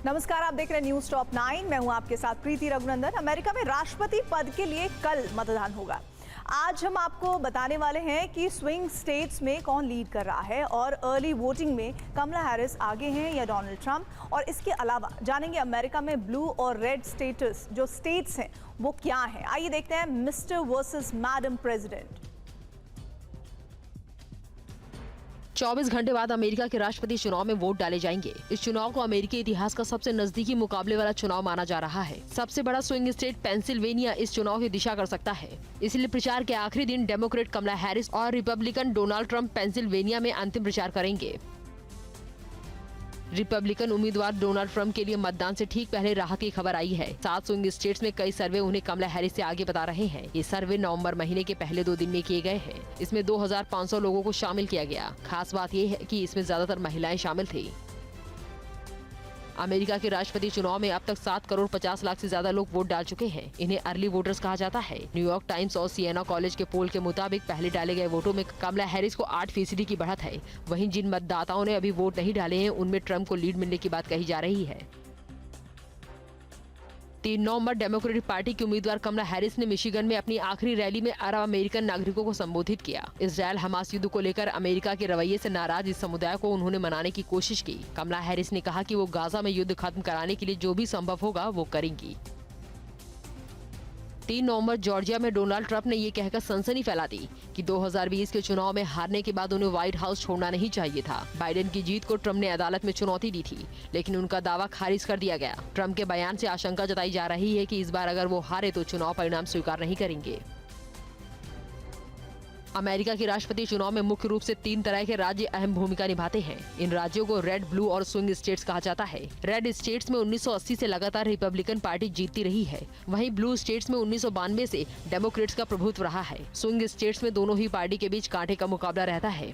नमस्कार, आप देख रहे हैं न्यूज टॉप 9। मैं हूं आपके साथ प्रीति रघुनंदन। अमेरिका में राष्ट्रपति पद के लिए कल मतदान होगा। आज हम आपको बताने वाले हैं कि स्विंग स्टेट्स में कौन लीड कर रहा है और अर्ली वोटिंग में कमला हैरिस आगे हैं या डोनाल्ड ट्रंप। और इसके अलावा जानेंगे अमेरिका में ब्लू और रेड स्टेटस जो स्टेट्स हैं वो क्या है। आइए देखते हैं मिस्टर वर्सेस मैडम प्रेसिडेंट। 24 घंटे बाद अमेरिका के राष्ट्रपति चुनाव में वोट डाले जाएंगे। इस चुनाव को अमेरिकी इतिहास का सबसे नजदीकी मुकाबले वाला चुनाव माना जा रहा है। सबसे बड़ा स्विंग स्टेट पेंसिल्वेनिया इस चुनाव की दिशा कर सकता है। इसलिए प्रचार के आखिरी दिन डेमोक्रेट कमला हैरिस और रिपब्लिकन डोनाल्ड ट्रंप पेंसिल्वेनिया में अंतिम प्रचार करेंगे। रिपब्लिकन उम्मीदवार डोनाल्ड ट्रंप के लिए मतदान से ठीक पहले राहत की खबर आई है। 7 स्विंग स्टेट्स में कई सर्वे उन्हें कमला हैरिस से आगे बता रहे हैं। ये सर्वे नवंबर महीने के पहले 2 दिन में किए गए हैं। इसमें 2500 लोगों को शामिल किया गया। खास बात यह है कि इसमें ज्यादातर महिलाएं शामिल थी। अमेरिका के राष्ट्रपति चुनाव में अब तक 7 करोड़ 50 लाख से ज्यादा लोग वोट डाल चुके हैं। इन्हें अर्ली वोटर्स कहा जाता है। न्यूयॉर्क टाइम्स और सिएना कॉलेज के पोल के मुताबिक पहले डाले गए वोटों में कमला हैरिस को 8% की बढ़त है। वहीं जिन मतदाताओं ने अभी वोट नहीं डाले हैं उनमें ट्रंप को लीड मिलने की बात कही जा रही है। 3 नवंबर डेमोक्रेटिक पार्टी की उम्मीदवार कमला हैरिस ने मिशिगन में अपनी आखिरी रैली में अरब अमेरिकन नागरिकों को संबोधित किया। इजरायल हमास युद्ध को लेकर अमेरिका के रवैये से नाराज इस समुदाय को उन्होंने मनाने की कोशिश की। कमला हैरिस ने कहा कि वो गाजा में युद्ध खत्म कराने के लिए जो भी संभव होगा वो करेंगी। 3 नवंबर जॉर्जिया में डोनाल्ड ट्रंप ने ये कहकर सनसनी फैला दी कि 2020 के चुनाव में हारने के बाद उन्हें व्हाइट हाउस छोड़ना नहीं चाहिए था। बाइडेन की जीत को ट्रंप ने अदालत में चुनौती दी थी, लेकिन उनका दावा खारिज कर दिया गया। ट्रंप के बयान से आशंका जताई जा रही है कि इस बार अगर वो हारे तो चुनाव परिणाम स्वीकार नहीं करेंगे। अमेरिका के राष्ट्रपति चुनाव में मुख्य रूप से 3 तरह के राज्य अहम भूमिका निभाते हैं। इन राज्यों को रेड, ब्लू और स्विंग स्टेट्स कहा जाता है। रेड स्टेट्स में 1980 से लगातार रिपब्लिकन पार्टी जीतती रही है। वहीं ब्लू स्टेट्स में 1992 से डेमोक्रेट्स का प्रभुत्व रहा है। स्विंग स्टेट्स में दोनों ही पार्टी के बीच कांटे का मुकाबला रहता है।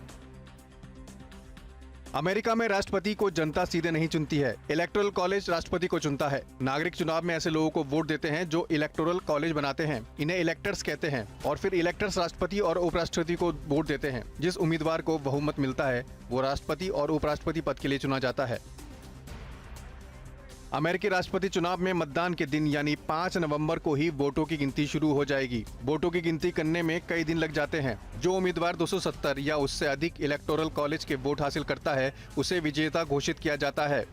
अमेरिका में राष्ट्रपति को जनता सीधे नहीं चुनती है, इलेक्टोरल कॉलेज राष्ट्रपति को चुनता है। नागरिक चुनाव में ऐसे लोगों को वोट देते हैं जो इलेक्टोरल कॉलेज बनाते हैं। इन्हें इलेक्टर्स कहते हैं। और फिर इलेक्टर्स राष्ट्रपति और उपराष्ट्रपति को वोट देते हैं। जिस उम्मीदवार को बहुमत मिलता है वो राष्ट्रपति और उपराष्ट्रपति पद के लिए चुना जाता है। अमेरिकी राष्ट्रपति चुनाव में मतदान के दिन यानी 5 नवंबर को ही वोटों की गिनती शुरू हो जाएगी। वोटों की गिनती करने में कई दिन लग जाते हैं। जो उम्मीदवार 270 या उससे अधिक इलेक्टोरल कॉलेज के वोट हासिल करता है उसे विजेता घोषित किया जाता है।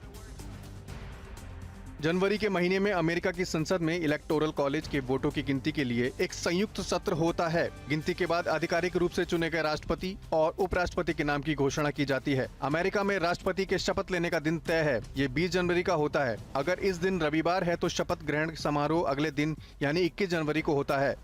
जनवरी के महीने में अमेरिका की संसद में इलेक्टोरल कॉलेज के वोटों की गिनती के लिए एक संयुक्त सत्र होता है। गिनती के बाद आधिकारिक रूप से चुने गए राष्ट्रपति और उपराष्ट्रपति के नाम की घोषणा की जाती है। अमेरिका में राष्ट्रपति के शपथ लेने का दिन तय है। ये 20 जनवरी का होता है। अगर इस दिन रविवार है तो शपथ ग्रहण समारोह अगले दिन यानी 21 जनवरी को होता है।